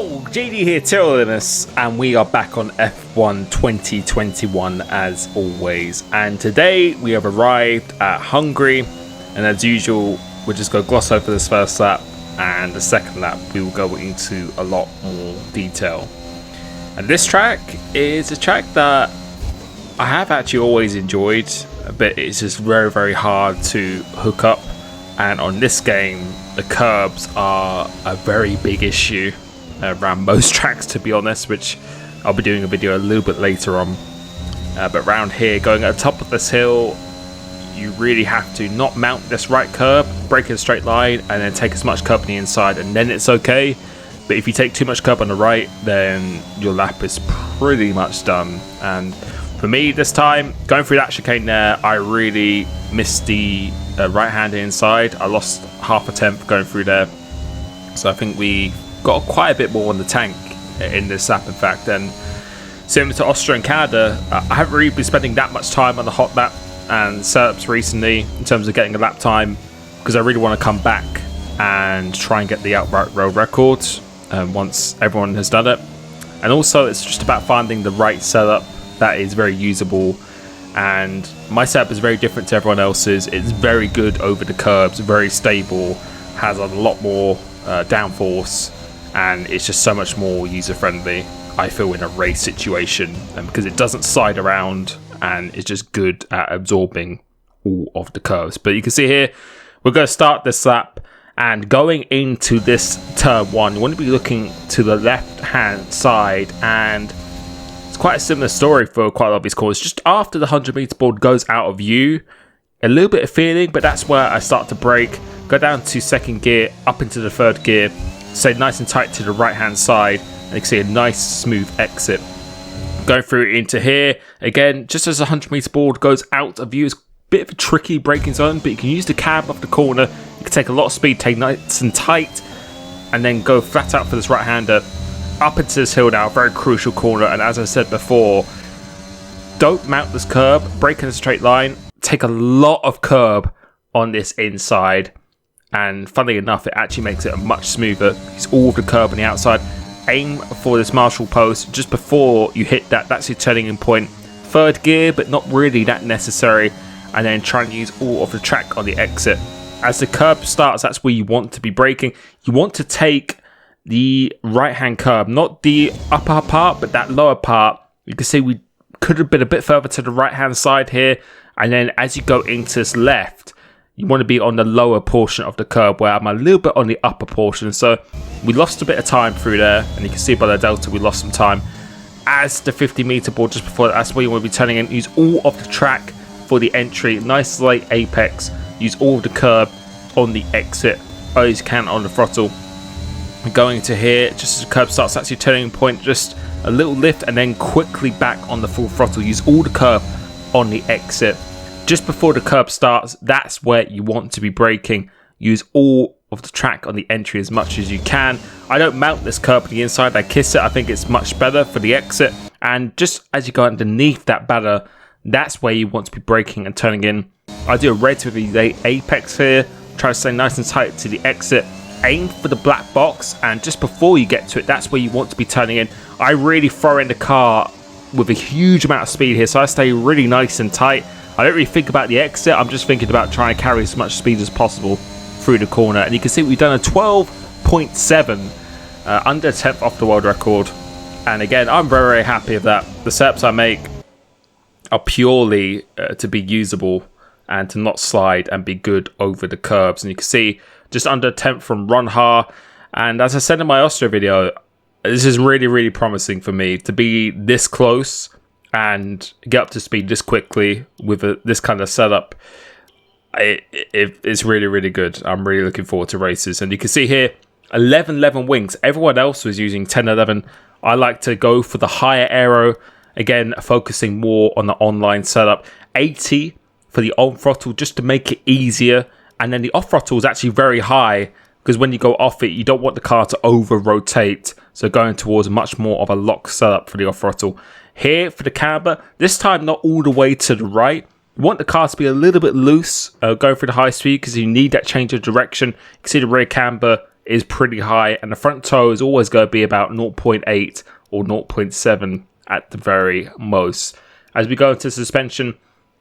Yo, JD here, Limitless, and we are back on F1 2021 as always. And today we have arrived at Hungary, and as usual, we'll just go gloss over this first lap, and the second lap we will go into a lot more detail. And this track is a track that I have actually always enjoyed, but it's just very, very hard to hook up. And on this game, the curbs are a very big issue around most tracks, to be honest, which I'll be doing a video a little bit later on. But around here, going at the top of this hill, you really have to not mount this right curb, break in a straight line, and then take as much curb on the inside, and then it's okay. But if you take too much curb on the right, then your lap is pretty much done. And for me this time, going through that chicane there, I really missed the right-hander inside. I lost half a tenth going through there. So I think we got quite a bit more on the tank in this lap, in fact. And similar to Austria and Canada, I haven't really been spending that much time on the Hotlap and setups recently in terms of getting a lap time, because I really want to come back and try and get the outright road record once everyone has done it. And also it's just about finding the right setup that is very usable. And my setup is very different to everyone else's. It's very good over the curbs, very stable, has a lot more downforce, and it's just so much more user friendly, I feel, in a race situation, because it doesn't slide around and it's just good at absorbing all of the curves. But you can see here, we're going to start this lap, and going into this turn one, you want to be looking to the left hand side, and it's quite a similar story for quite a lot of these corners. Just after the 100 meter board goes out of view, a little bit of feeling, but that's where I start to brake, go down to second gear, up into the third gear, stay nice and tight to the right hand side, and you can see a nice smooth exit. Going through into here, again, just as the 100 meter board goes out of view, it's a bit of a tricky braking zone, but you can use the cab off the corner, you can take a lot of speed, take nice and tight, and then go flat out for this right hander. Up into this hill now, very crucial corner, and as I said before, don't mount this curb, brake in a straight line, take a lot of curb on this inside, and funnily enough, it actually makes it much smoother. Use all of the curb on the outside, aim for this marshal post just before you hit that, that's your turning in point. Third gear, but not really that necessary, and then try and use all of the track on the exit. As the curb starts, that's where you want to be braking. You want to take the right hand curb, not the upper part, but that lower part. You can see we could have been a bit further to the right hand side here, and then as you go into this left, you want to be on the lower portion of the curb, where I'm a little bit on the upper portion. So we lost a bit of time through there, and you can see by the delta we lost some time. As the 50 meter board just before that, that's where you want to be turning in. Use all of the track for the entry, nice light apex, use all of the curb on the exit as you can on the throttle. Going to here, just as the curb starts, that's your turning point, just a little lift and then quickly back on the full throttle. Use all the curb on the exit. Just before the curb starts, that's where you want to be braking. Use all of the track on the entry as much as you can. I don't mount this curb on the inside, I kiss it. I think it's much better for the exit. And just as you go underneath that batter, that's where you want to be braking and turning in. I do a relatively apex here, try to stay nice and tight to the exit. Aim for the black box, and just before you get to it, that's where you want to be turning in. I really throw in the car with a huge amount of speed here, so I stay really nice and tight. I don't really think about the exit, I'm just thinking about trying to carry as much speed as possible through the corner. And you can see we've done a 12.7, under 10th off the world record. And again, I'm very, very happy with that. The setups I make are purely to be usable and to not slide and be good over the curbs. And you can see just under 10th from Ronha. And as I said in my Austria video, this is really, really promising for me to be this close and get up to speed this quickly with this kind of setup. It's really, really good. I'm really looking forward to races. And you can see here, 11 wings. Everyone else was using 10-11. I like to go for the higher aero. Again, focusing more on the online setup. 80 for the on throttle, just to make it easier. And then the off throttle is actually very high, because when you go off it, you don't want the car to over rotate. So going towards much more of a lock setup for the off throttle. Here for the camber, this time not all the way to the right. You want the car to be a little bit loose, going through the high speed, because you need that change of direction. You can see the rear camber is pretty high, and the front toe is always going to be about 0.8 or 0.7 at the very most. As we go into suspension,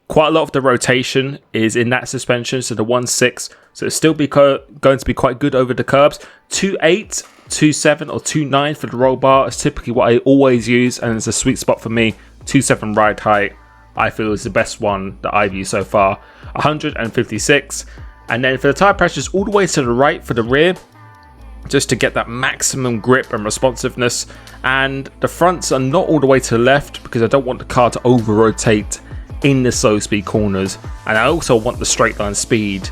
quite a lot of the rotation is in that suspension, so the 1.6, so it's still going to be quite good over the curbs. 2.8, 2.7 or 2.9 for the roll bar is typically what I always use, and it's a sweet spot for me. 2.7 ride height I feel is the best one that I've used so far. 156, and then for the tire pressures all the way to the right for the rear, just to get that maximum grip and responsiveness. And the fronts are not all the way to the left because I don't want the car to over rotate in the slow speed corners, and I also want the straight line speed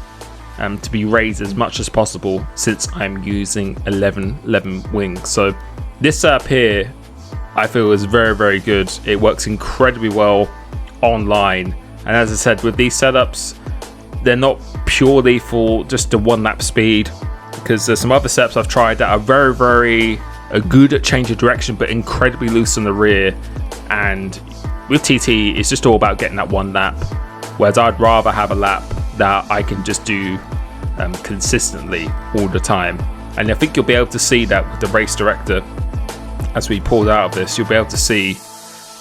to be raised as much as possible since I'm using 11 wings. So this setup here I feel is very, very good. It works incredibly well online, and as I said, with these setups, they're not purely for just the one lap speed, because there's some other setups I've tried that are very, very good at change of direction but incredibly loose in the rear, and with TT it's just all about getting that one lap, whereas I'd rather have a lap that I can just do consistently all the time. And I think you'll be able to see that with the race director. As we pulled out of this, you'll be able to see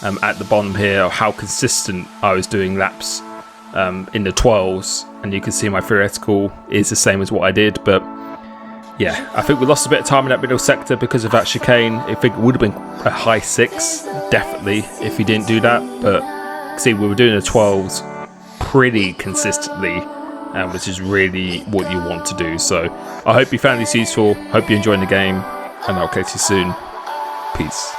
at the bottom here how consistent I was doing laps in the 12s, and you can see my theoretical is the same as what I did. But yeah, I think we lost a bit of time in that middle sector because of that chicane. I think it would have been a high 6 definitely if he didn't do that, but see, we were doing the 12s pretty consistently, which is really what you want to do. So I hope you found this useful, hope you're enjoying the game, and I'll catch you soon. Peace.